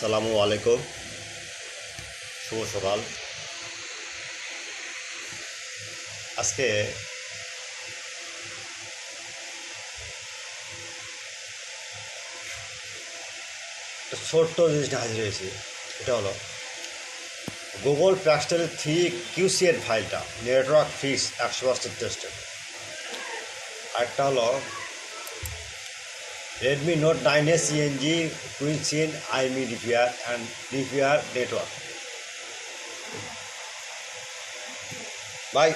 আসসালামু আলাইকুম, শুভ সকাল। আজকে ছোট্ট জিনিসটা হাজির হয়েছি। এটা হলো গুগল প্যাক্সেল 3 QCN ফাইলটা, নেটওয়ার্ক ফিক্স 100% টেস্টেড। আরেকটা হলো Redmi note 9s CNG QCN IME repair and repair network. ভাই,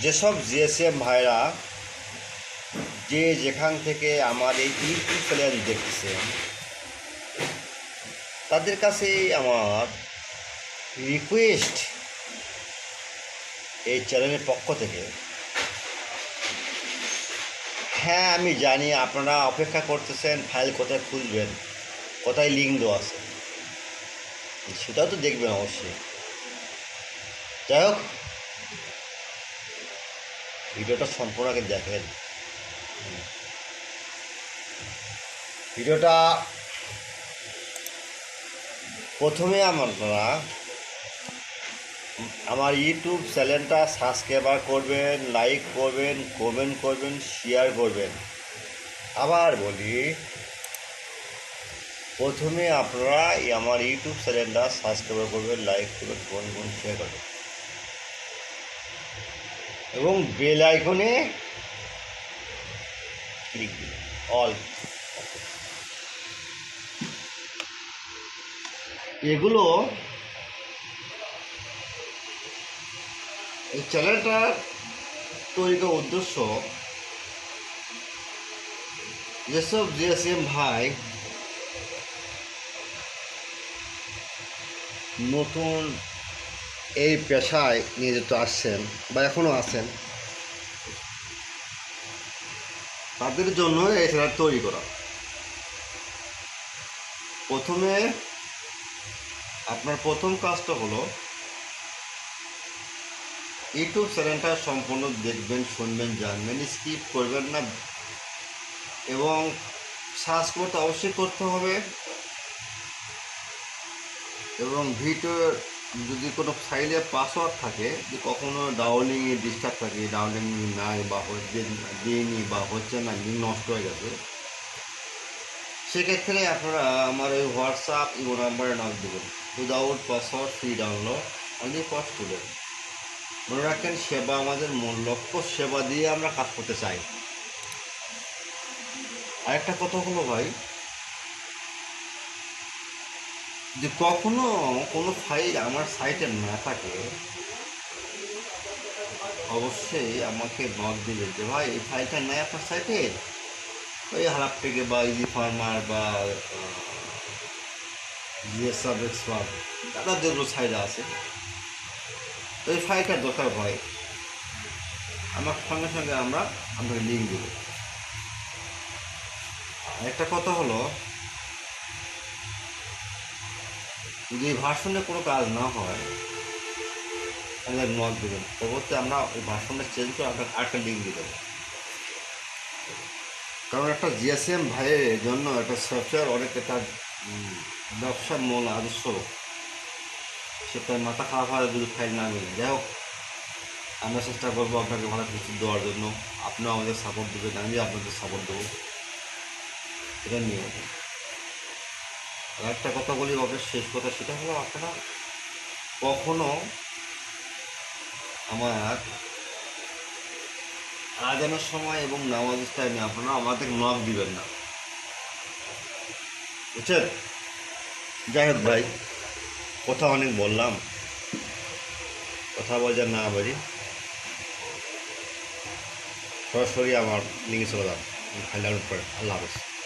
যেসব জিএসএম ভাইরা যে যেখান থেকে আমার এই ইউটিউব চ্যানেল দেখতেছেন, তাদের কাছে আমার রিকোয়েস্ট এই চ্যানেলের পক্ষ থেকে। হ্যাঁ, আমি জানি আপনারা অপেক্ষা করতেছেন ফাইল কোথায় খুঁজবেন, কোথায় লিঙ্ক দেওয়া আছে, সেটাও তো দেখবেন অবশ্যই। যাই হোক, ভিডিওটা সম্পূর্ণ আগে দেখেন। ভিডিওটা প্রথমে আপনারা আমার ইউটিউব চ্যানেলটা সাবস্ক্রাইব করবেন, লাইক করবেন, কমেন্ট করবেন, শেয়ার করবেন। আবার বলি, প্রথমে আপনারা আমার ইউটিউব চ্যানেলটা সাবস্ক্রাইব করবেন, লাইক করবেন, কমেন্ট করবেন, শেয়ার করবেন এবং বেল আইকনে ক্লিক দিন, অল। এগুলো এই চ্যানেলটার তৈরি করার উদ্দেশ্য, যেসব জিএসএম ভাই নতুন এই পেশায় নিয়োজিত আসছেন বা এখনও আছেন, তাদের জন্য এই চ্যানেল তৈরি করা। প্রথমে আপনার প্রথম কাজটা হলো ইউটিউব চ্যানেলটা সম্পূর্ণ দেখবেন, শুনবেন, জানবেন, স্কিপ করবেন না এবং সার্চ করতে অবশ্যই করতে হবে। এবং ভিডিওর যদি কোনো ফাইলে পাসওয়ার্ড থাকে, যে কখনো ডাউনলিংয়ে ডিস্টার্ব থাকে, ডাউনলিং নাই বা দিইনি বা হচ্ছে না, লিঙ্ক নষ্ট হয়ে গেছে, সেক্ষেত্রে আপনারা আমার ওই হোয়াটসঅ্যাপ ইমো নাম্বারে নক দেবেন। Without password, free download, only for student. মনে রাখেন, সেবা আমাদের মূল লক্ষ্য, সেবা দিয়ে আমরা কাজ করতে চাই। আরেকটা কথা হলো ভাই, যে কখনো কোনো ফাইল আমার সাইটে না থাকে, অবশ্যই আমাকে নক দিবে যে ভাই এই ফাইলটা নেই আপনার সাইটে। ওই হারাপ থেকে বা ইজি ফার্মার বা জিএসআর এক্সপার্ট, তাদের যেগুলো সাইডে আছে, তো এই ফাইলটার দরকার হয়, আমার সঙ্গে সঙ্গে আমরা আপনাকে লিঙ্ক দেবো। একটা কথা হলো, যদি ভার্সনে কোনো কাজ না হয় তাহলে নক দেবেন, পরবর্তী আমরা ওই ভার্সনটা চেঞ্জ করে আপনার আরেকটা লিঙ্ক দিয়ে দেবো। কারণ একটা জিএসএম ভাইয়ের জন্য একটা সফটওয়্যার অনেক একটা ব্যবসার মূল আদর্শ, সেটা মাথা খারাপ হয় যদি ফাইল না মেলে। যাই হোক, আমরা চেষ্টা করবো আপনাকে ভালো কিছু দেওয়ার জন্য, আপনিও আমাদের সাপোর্ট দেবেন, আমি আপনাদের সাপোর্ট দেবো, এটা নিয়ে। আর একটা কথা বলি, ওদের শেষ কথা, সেটা হলো আপনারা কখনো আমার আজানের সময় এবং নামাজের টাইমে আপনারা আমাদের নক দিবেন না, বুঝছেন? যাই হোক ভাই, কথা অনেক বললাম, কথা বলতে না পারি, সরাসরি আমার লিঙ্কে চলে যান, ফাইল ডাউনলোড করেন। আল্লাহ হাফেজ।